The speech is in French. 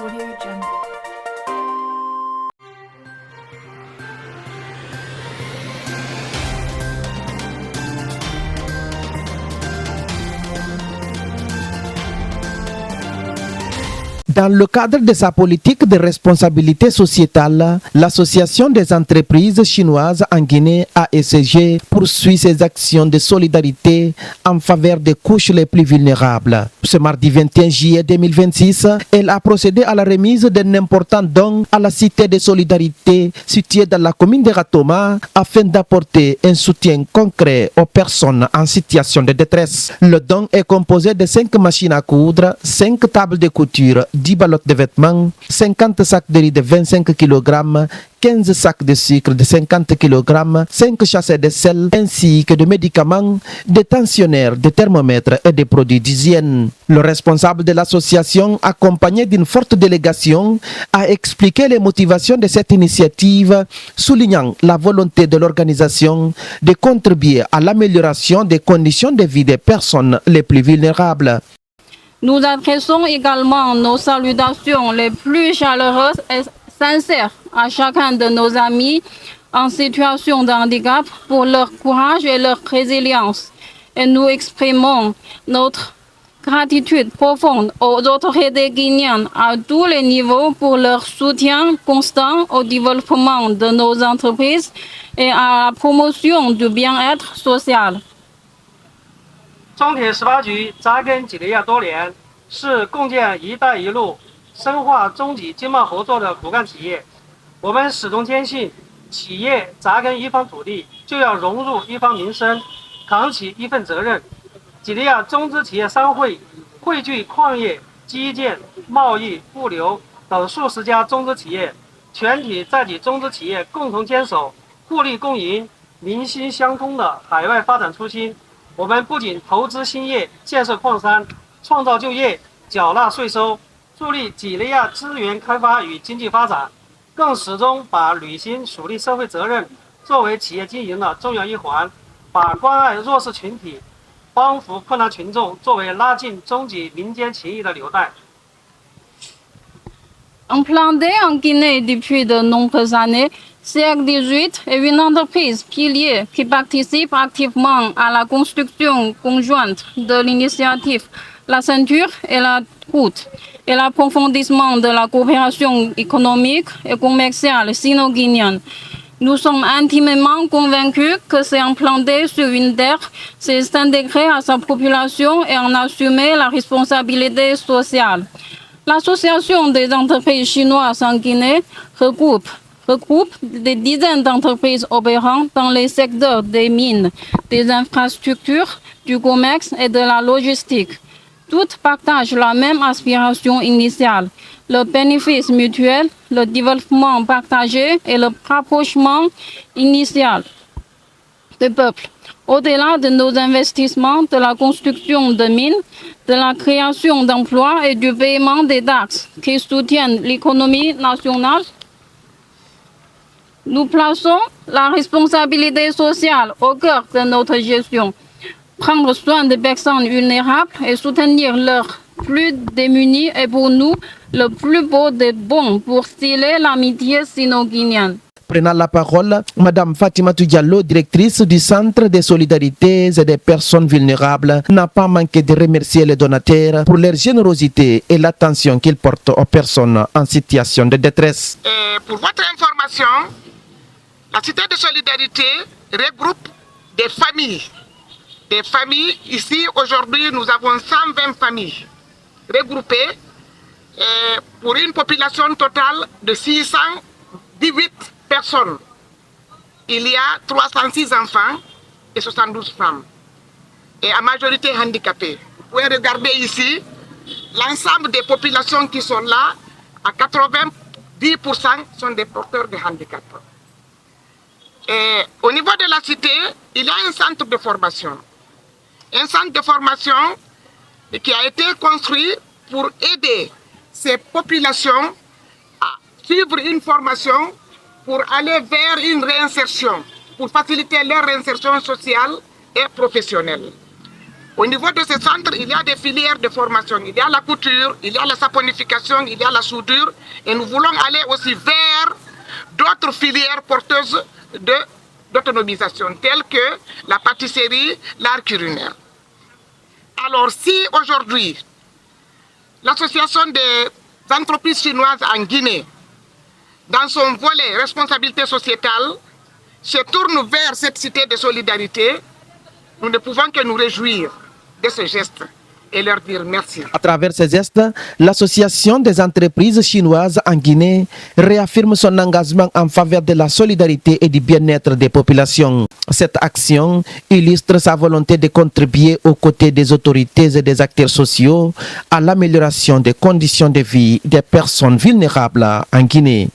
Audio Jungle. Dans le cadre de sa politique de responsabilité sociétale, l'Association des entreprises chinoises en Guinée, AECG, poursuit ses actions de solidarité en faveur des couches les plus vulnérables. Ce mardi 21 juillet 2026, elle a procédé à la remise d'un important don à la Cité de solidarité située dans la commune de Ratoma afin d'apporter un soutien concret aux personnes en situation de détresse. Le don est composé de 5 machines à coudre, 5 tables de couture, 10 ballottes de vêtements, 50 sacs de riz de 25 kg, 15 sacs de sucre de 50 kg, 5 chasses de sel, ainsi que de médicaments, des tensionnaires, des thermomètres et des produits d'hygiène. Le responsable de l'association, accompagné d'une forte délégation, a expliqué les motivations de cette initiative, soulignant la volonté de l'organisation de contribuer à l'amélioration des conditions de vie des personnes les plus vulnérables. Nous adressons également nos salutations les plus chaleureuses et sincères à chacun de nos amis en situation de handicap pour leur courage et leur résilience. Et nous exprimons notre gratitude profonde aux autorités guinéennes à tous les niveaux pour leur soutien constant au développement de nos entreprises et à la promotion du bien-être social. 中铁18局扎根几内亚多年，是共建“一带一路”、深化中济经贸合作的骨干企业。我们始终坚信，企业扎根一方土地，就要融入一方民生，扛起一份责任。几内亚中资企业商会汇聚矿业、基建、贸易、物流等数十家中资企业，全体在籍中资企业共同坚守互利共赢、民心相通的海外发展初心。 我们不仅投资兴业、建设矿山、创造就业、缴纳税收，助力几内亚资源开发与经济发展，更始终把履行属地社会责任作为企业经营的重要一环，把关爱弱势群体、帮扶困难群众作为拉近中济民间情谊的纽带。 Implantée en Guinée depuis de nombreuses années, CR18 est une entreprise pilier qui participe activement à la construction conjointe de l'initiative La Ceinture et la Route et l'approfondissement de la coopération économique et commerciale sino-guinéenne. Nous sommes intimement convaincus que c'est implanté sur une terre, c'est s'intégrer à sa population et en assumer la responsabilité sociale. L'Association des entreprises chinoises en Guinée regroupe des dizaines d'entreprises opérant dans les secteurs des mines, des infrastructures, du commerce et de la logistique. Toutes partagent la même aspiration initiale, le bénéfice mutuel, le développement partagé et le rapprochement initial des peuples. Au-delà de nos investissements, de la construction de mines, de la création d'emplois et du paiement des taxes qui soutiennent l'économie nationale, nous plaçons la responsabilité sociale au cœur de notre gestion. Prendre soin des personnes vulnérables et soutenir leurs plus démunis est pour nous le plus beau des bons pour sceller l'amitié sino-guinéenne. Prenant la parole, Madame Fatima Diallo, directrice du Centre des solidarités et des personnes vulnérables, n'a pas manqué de remercier les donateurs pour leur générosité et l'attention qu'ils portent aux personnes en situation de détresse. Pour votre information, la Cité de solidarité regroupe des familles. Des familles, ici aujourd'hui nous avons 120 familles regroupées pour une population totale de 618 personnes. Il y a 306 enfants et 72 femmes, et à majorité handicapées. Vous pouvez regarder ici l'ensemble des populations qui sont là, à 90% sont des porteurs de handicap. Et au niveau de la cité, il y a un centre de formation. Un centre de formation qui a été construit pour aider ces populations à suivre une formation pour aller vers une réinsertion, pour faciliter leur réinsertion sociale et professionnelle. Au niveau de ces centres, il y a des filières de formation. Il y a la couture, il y a la saponification, il y a la soudure. Et nous voulons aller aussi vers d'autres filières porteuses d'autonomisation, telles que la pâtisserie, l'art culinaire. Alors, si aujourd'hui, l'association des entreprises chinoises en Guinée, dans son volet responsabilité sociétale, se tourne vers cette cité de solidarité, nous ne pouvons que nous réjouir de ce geste et leur dire merci. À travers ces gestes, l'Association des entreprises chinoises en Guinée réaffirme son engagement en faveur de la solidarité et du bien-être des populations. Cette action illustre sa volonté de contribuer aux côtés des autorités et des acteurs sociaux à l'amélioration des conditions de vie des personnes vulnérables en Guinée.